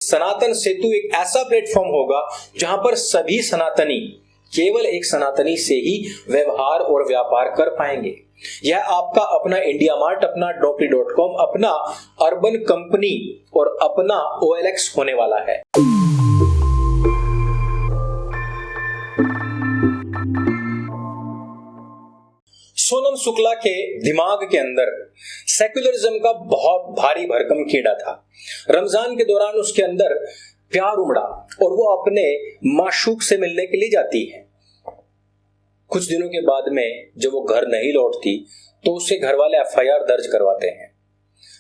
सनातन सेतु एक ऐसा प्लेटफॉर्म होगा जहां पर सभी सनातनी केवल एक सनातनी से ही व्यवहार और व्यापार कर पाएंगे। यह आपका अपना इंडिया मार्ट, अपना naukri.com, अपना अर्बन कंपनी और अपना OLX होने वाला है। सोनम शुक्ला के दिमाग के अंदर सेक्युलरिज्म का बहुत भारी भरकम कीड़ा था। रमजान के दौरान उसके अंदर प्यार उमड़ा और वो अपने माशूक से मिलने के लिए जाती है। कुछ दिनों के बाद में जब वो घर नहीं लौटती तो उसके घर वाले FIR दर्ज करवाते हैं,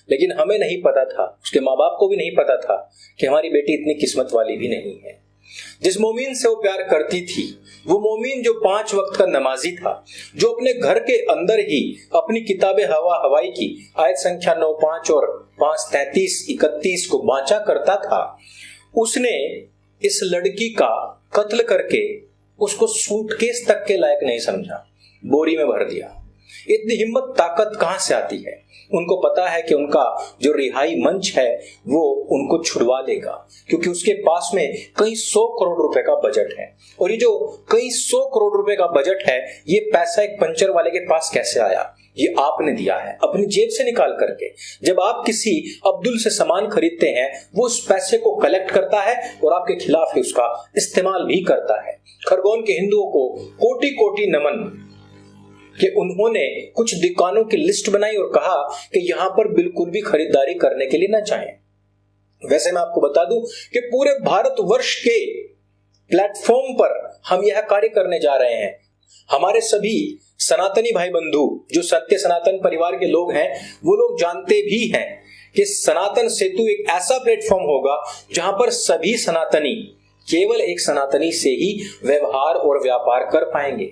लेकिन हमें नहीं पता था, उसके माँ बाप को भी नहीं पता था कि हमारी बेटी इतनी किस्मत वाली भी नहीं है। जिस मोमिन से वो प्यार करती थी, वो मोमिन जो 5 वक्त का नमाजी था, जो अपने घर के अंदर ही अपनी किताबे हवाई की आयत संख्या 9-5 और 5-33-31 को बांचा करता था, उसने इस लड़की का कत्ल करके उसको सूटकेस तक के लायक नहीं समझा, बोरी में भर दिया। इतनी हिम्मत ताकत कहां से आती है? उनको पता है कि उनका जो रिहाई मंच है वो उनको छुड़वा लेगा, क्योंकि उसके पास में कई 100 करोड़ रुपए का बजट है। और ये जो कई 100 करोड़ रुपए का बजट है, ये पैसा एक पंचर वाले के पास कैसे आया? ये आपने दिया है अपनी जेब से निकाल करके। जब आप किसी अब्दुल से सामान खरीदते हैं, वो उस पैसे को कलेक्ट करता है और आपके खिलाफ ही उसका इस्तेमाल भी करता है। खरगोन के हिंदुओं को कोटि कोटि नमन कि उन्होंने कुछ दुकानों की लिस्ट बनाई और कहा कि यहां पर बिल्कुल भी खरीदारी करने के लिए ना जाएं। वैसे मैं आपको बता दूं कि पूरे भारतवर्ष के प्लेटफॉर्म पर हम यह कार्य करने जा रहे हैं। हमारे सभी सनातनी भाई बंधु जो सत्य सनातन परिवार के लोग हैं, वो लोग जानते भी हैं कि सनातन सेतु एक ऐसा प्लेटफॉर्म होगा जहां पर सभी सनातनी केवल एक सनातनी से ही व्यवहार और व्यापार कर पाएंगे।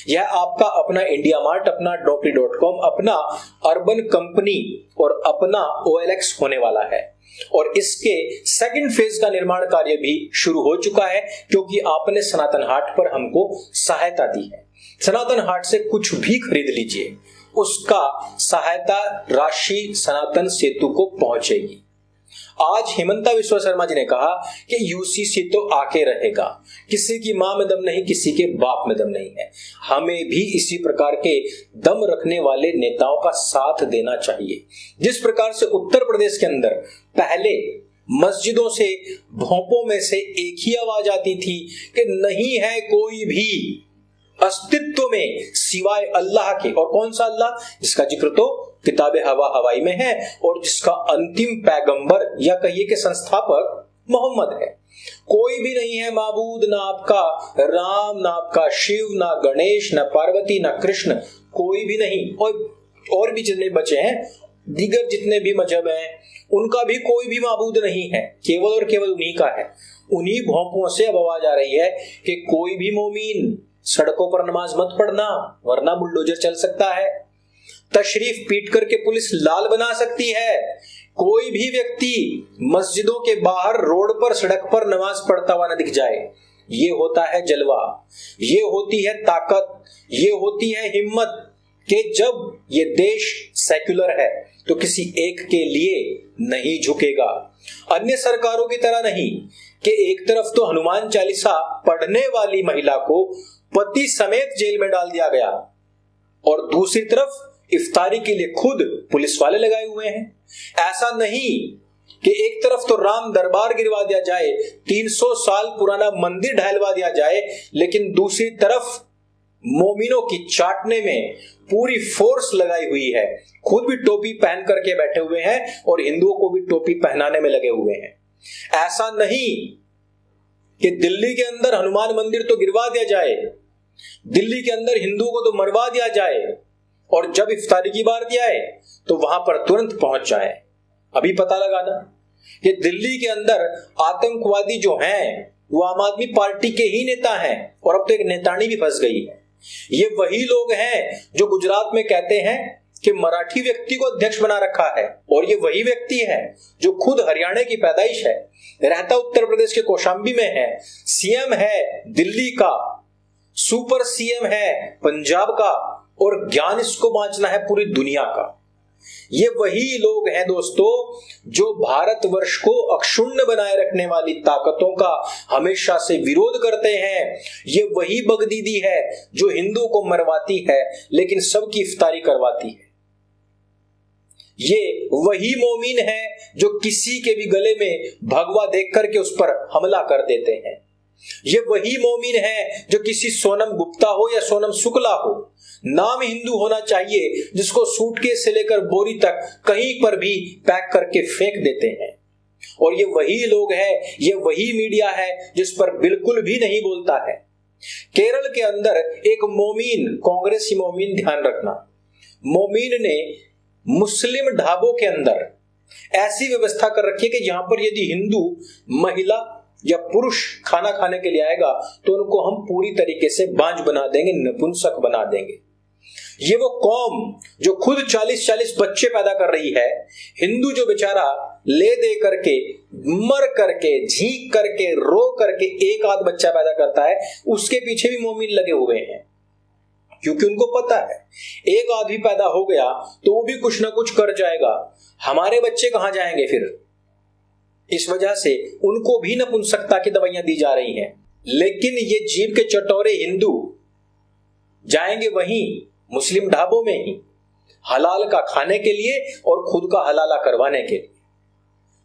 यह आपका अपना इंडिया मार्ट, अपना naukri.com, अपना अर्बन कंपनी और अपना OLX होने वाला है। और इसके सेकंड फेज का निर्माण कार्य भी शुरू हो चुका है, क्योंकि आपने सनातन हाट पर हमको सहायता दी है। सनातन हाट से कुछ भी खरीद लीजिए, उसका सहायता राशि सनातन सेतु को पहुंचेगी। आज हिमंता विश्व शर्मा जी ने कहा कि UCC तो आके रहेगा, किसी की मां में दम नहीं, किसी के बाप में दम नहीं है। हमें भी इसी प्रकार के दम रखने वाले नेताओं का साथ देना चाहिए। जिस प्रकार से उत्तर प्रदेश के अंदर पहले मस्जिदों से, भोंपों में से एक ही आवाज आती थी कि नहीं है कोई भी अस्तित्व में सिवाय अल्लाह के, और कौन सा अल्लाह? जिसका जिक्र तो किताबे हवाई में है और जिसका अंतिम पैगंबर या कहिए कि संस्थापक मोहम्मद है। कोई भी नहीं है माबूद, ना आपका राम, ना आपका शिव, ना गणेश, ना पार्वती, ना कृष्ण, कोई भी नहीं। और भी जितने बचे हैं, दीगर जितने भी मजहब हैं, उनका भी कोई भी माबूद नहीं है, केवल और केवल उन्हीं का है। उन्हीं भोंपों से अब आवाज आ रही है कि कोई भी मोमीन सड़कों पर नमाज मत पढ़ना, वरना बुलडोजर चल सकता है। तशरीफ पीट करके पुलिस लाल बना सकती है। कोई भी व्यक्ति मस्जिदों के बाहर रोड पर, सड़क पर नमाज पढ़ता हुआ न दिख जाए। ये होता है जलवा, ये होती है ताकत, ये होती है हिम्मत कि जब ये देश सेक्युलर है तो किसी एक के लिए नहीं झुकेगा। अन्य सरकारों की तरह नहीं कि एक तरफ तो हनुमान चालीसा पढ़ने वाली महिला को पति समेत जेल में डाल दिया गया और दूसरी तरफ इफ्तारी के लिए खुद पुलिस वाले लगाए हुए हैं। ऐसा नहीं कि एक तरफ तो राम दरबार गिरवा दिया जाए, 300 साल पुराना मंदिर ढहलवा दिया जाए, लेकिन दूसरी तरफ मोमिनों की चाटने में पूरी फोर्स लगाई हुई है। खुद भी टोपी पहन करके बैठे हुए हैं और हिंदुओं को भी टोपी पहनाने में लगे हुए हैं। ऐसा नहीं कि दिल्ली के अंदर हनुमान मंदिर तो गिरवा दिया जाए, दिल्ली के अंदर हिंदुओं को तो मरवा दिया जाए और जब इफ्तारी की बात आए तो वहां पर तुरंत पहुंच जाए। अभी पता लगाना कि दिल्ली के अंदर आतंकवादी जो हैं वो आम आदमी पार्टी के ही नेता हैं और अब तो एक नेतानी भी फंस गई है। ये वही लोग हैं जो गुजरात में कहते हैं कि मराठी व्यक्ति को अध्यक्ष बना रखा है, और ये वही व्यक्ति है जो खुद हरियाणा की पैदाइश है, रहता उत्तर प्रदेश के कौशाम्बी में है, सीएम है दिल्ली का, सुपर सीएम है पंजाब का, और ज्ञान इसको बांटना है पूरी दुनिया का। ये वही लोग हैं दोस्तों जो भारतवर्ष को अक्षुण्ण बनाए रखने वाली ताकतों का हमेशा से विरोध करते हैं। ये वही बगदीदी है जो हिंदू को मरवाती है लेकिन सबकी इफ्तारी करवाती है। ये वही मोमिन है जो किसी के भी गले में भगवा देख करके उस पर हमला कर देते हैं। ये वही मोमिन है जो किसी सोनम गुप्ता हो या सोनम शुक्ला हो, नाम हिंदू होना चाहिए, जिसको सूटकेस से लेकर बोरी तक कहीं पर भी पैक करके फेंक देते हैं। और ये वही लोग हैं, ये वही मीडिया है जिस पर बिल्कुल भी नहीं बोलता है। केरल के अंदर एक मोमिन, कांग्रेसी मोमिन, ध्यान रखना, मोमिन ने मुस्लिम ढाबों के अंदर ऐसी व्यवस्था कर रखी है कि जहां पर यदि हिंदू महिला या पुरुष खाना खाने के लिए आएगा तो उनको हम पूरी तरीके से बांझ बना देंगे, नपुंसक बना देंगे। ये वो कौम जो खुद 40-40 बच्चे पैदा कर रही है, हिंदू जो बेचारा ले दे करके, मर करके, झींक करके, रो करके एक आध बच्चा पैदा करता है, उसके पीछे भी मोमिन लगे हुए हैं। क्योंकि उनको पता है एक आदमी पैदा हो गया तो वो भी कुछ ना कुछ कर जाएगा, हमारे बच्चे कहां जाएंगे फिर। इस वजह से उनको भी नपुंसकता की दवाइयां दी जा रही हैं। लेकिन ये जीभ के चटोरे हिंदू जाएंगे वहीं मुस्लिम ढाबों में ही हलाल का खाने के लिए और खुद का हलाला करवाने के लिए।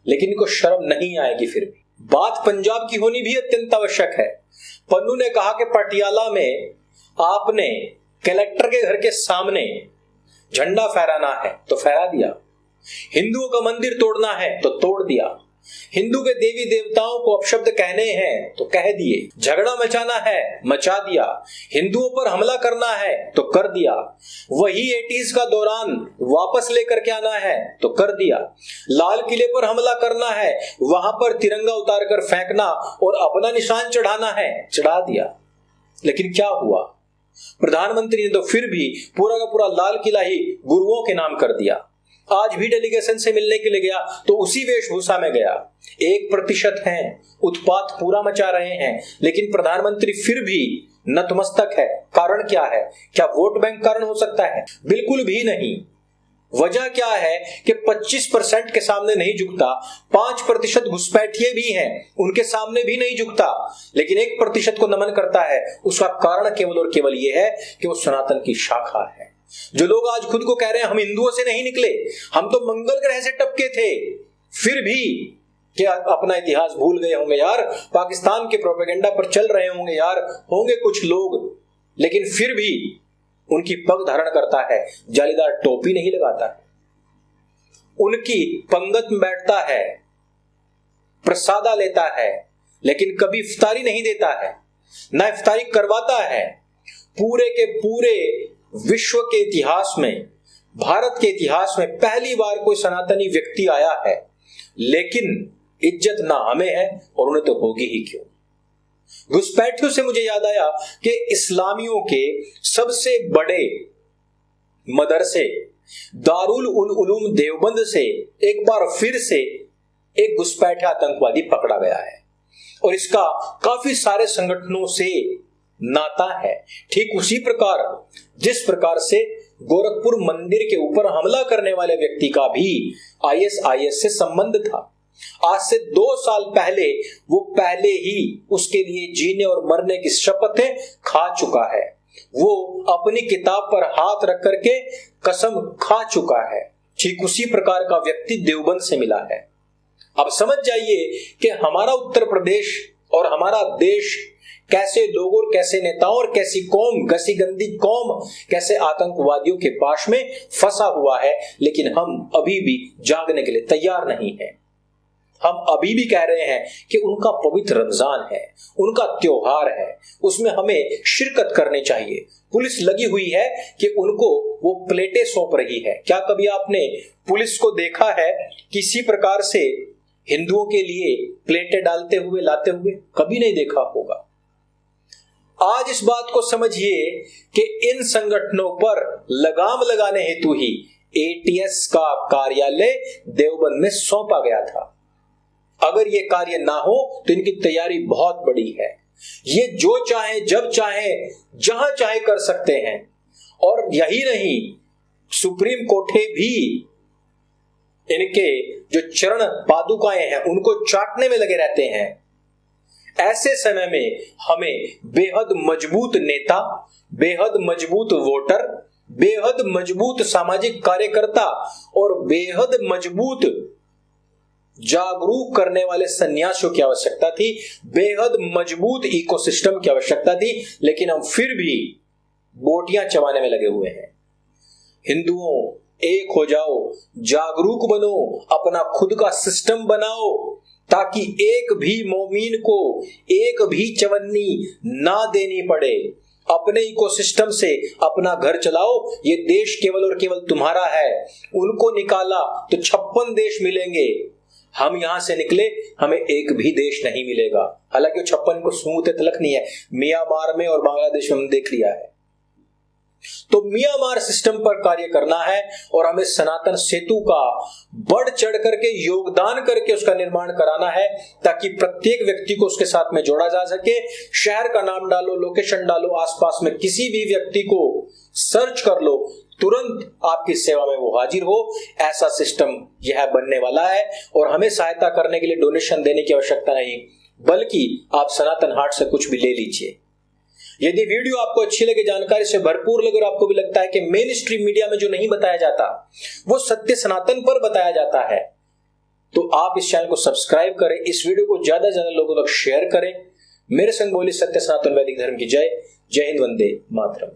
लेकिन इनको शर्म नहीं आएगी फिर भी। बात पंजाब की होनी भी अत्यंत आवश्यक है। पन्नू ने कहा कि पटियाला में आपने कलेक्टर के घर के सामने झंडा फहराना है तो फहरा दिया, हिंदुओं का मंदिर तोड़ना है तो तोड़ दिया, हिंदू के देवी देवताओं को अपशब्द कहने हैं तो कह दिए, झगड़ा मचाना है मचा दिया, हिंदुओं पर हमला करना है तो कर दिया, वही 80s का दौरान वापस लेकर के आना है तो कर दिया, लाल किले पर हमला करना है, वहां पर तिरंगा उतार कर फेंकना और अपना निशान चढ़ाना है, चढ़ा दिया। लेकिन क्या हुआ, प्रधानमंत्री ने तो फिर भी पूरा का पूरा लाल किला ही गुरुओं के नाम कर दिया। आज भी डेलीगेशन से मिलने के लिए गया तो उसी वेशभूषा में गया। 1% हैं, उत्पात पूरा मचा रहे हैं, लेकिन प्रधानमंत्री फिर भी नतमस्तक है। कारण क्या है? क्या वोट बैंक कारण हो सकता है? बिल्कुल भी नहीं। वजह क्या है कि 25% के सामने नहीं झुकता, 5% घुसपैठिए भी हैं, उनके सामने भी नहीं झुकता, लेकिन 1% को नमन करता है। उसका कारण केवल और केवल यह है कि वो सनातन की शाखा है। जो लोग आज खुद को कह रहे हैं हम हिंदुओं से नहीं निकले, हम तो मंगल ग्रह से टपके थे, फिर भी क्या अपना इतिहास भूल गए होंगे यार, पाकिस्तान के प्रोपेगेंडा पर चल रहे होंगे यार, होंगे कुछ लोग, लेकिन फिर भी उनकी पग धारण करता है, जालीदार टोपी नहीं लगाता है, उनकी पंगत में बैठता है, प्रसादा लेता है, लेकिन कभी इफ्तारी नहीं देता है, ना इफ्तारी करवाता है। पूरे के पूरे विश्व के इतिहास में, भारत के इतिहास में पहली बार कोई सनातनी व्यक्ति आया है, लेकिन इज्जत ना हमें है और उन्हें तो होगी ही क्यों। घुसपैठियों से मुझे याद आया कि इस्लामियों के सबसे बड़े मदरसे दारुल उलूम देवबंद से एक बार फिर से एक घुसपैठा आतंकवादी पकड़ा गया है और इसका काफी सारे संगठनों से नाता है। ठीक उसी प्रकार जिस प्रकार से गोरखपुर मंदिर के ऊपर हमला करने वाले व्यक्ति का भी ISIS से संबंध था। आज से 2 साल पहले वो पहले ही उसके लिए जीने और मरने की शपथें खा चुका है। वो अपनी किताब पर हाथ रख करके कसम खा चुका है। ठीक उसी प्रकार का व्यक्ति देवबंद से मिला है। अब समझ जाइए कि हमारा उत्तर प्रदेश और हमारा देश कैसे लोगों और कैसे नेताओं और कैसी कौम, गसी गंदी कौम, कैसे आतंकवादियों के पाश में फंसा हुआ है, लेकिन हम अभी भी जागने के लिए तैयार नहीं हैं। हम अभी भी कह रहे हैं कि उनका पवित्र रमजान है, उनका त्योहार है, उसमें हमें शिरकत करनी चाहिए। पुलिस लगी हुई है कि उनको वो प्लेटें सौंप रही है। क्या कभी आपने पुलिस को देखा है किसी प्रकार से हिंदुओं के लिए प्लेटें डालते हुए, लाते हुए? कभी नहीं देखा होगा। आज इस बात को समझिए कि इन संगठनों पर लगाम लगाने हेतु ही ATS का कार्यालय देवबंद में सौंपा गया था। अगर ये कार्य ना हो तो इनकी तैयारी बहुत बड़ी है। ये जो चाहे, जब चाहे, जहां चाहे कर सकते हैं। और यही नहीं, सुप्रीम कोर्टे भी इनके जो चरण पादुकाएं हैं उनको चाटने में लगे रहते हैं। ऐसे समय में हमें बेहद मजबूत नेता, बेहद मजबूत वोटर, बेहद मजबूत सामाजिक कार्यकर्ता और बेहद मजबूत जागरूक करने वाले सन्यासियों की आवश्यकता थी, बेहद मजबूत इकोसिस्टम की आवश्यकता थी। लेकिन हम फिर भी बोटियां चबाने में लगे हुए हैं। हिंदुओं, एक हो जाओ, जागरूक बनो, अपना खुद का सिस्टम बनाओ, ताकि एक भी मोमीन को एक भी चवन्नी ना देनी पड़े। अपने इकोसिस्टम से अपना घर चलाओ। ये देश केवल और केवल तुम्हारा है। उनको निकाला तो 56 देश मिलेंगे। हम यहां से निकले, हमें एक भी देश नहीं मिलेगा। हालांकि 56 को सूंघते तलक नहीं है, म्यांमार में और बांग्लादेश में हमने देख लिया है। तो म्यांमार सिस्टम पर कार्य करना है और हमें सनातन सेतु का बढ़ चढ़ करके योगदान करके उसका निर्माण कराना है, ताकि प्रत्येक व्यक्ति को उसके साथ में जोड़ा जा सके। शहर का नाम डालो, लोकेशन डालो, आसपास में किसी भी व्यक्ति को सर्च कर लो, तुरंत आपकी सेवा में वो हाजिर हो। ऐसा सिस्टम यह बनने वाला है और हमें सहायता करने के लिए डोनेशन देने की आवश्यकता नहीं, बल्कि आप सनातन हाट से कुछ भी ले लीजिए। यदि वीडियो आपको अच्छी लगे, जानकारी से भरपूर लगे और आपको भी लगता है कि मेन स्ट्रीम मीडिया में जो नहीं बताया जाता वो सत्य सनातन पर बताया जाता है, तो आप इस चैनल को सब्सक्राइब करें, इस वीडियो को ज्यादा से ज्यादा लोगों तक शेयर करें। मेरे संग बोली सत्य सनातन वैदिक धर्म की जय। जय हिंद, वंदे मातरम।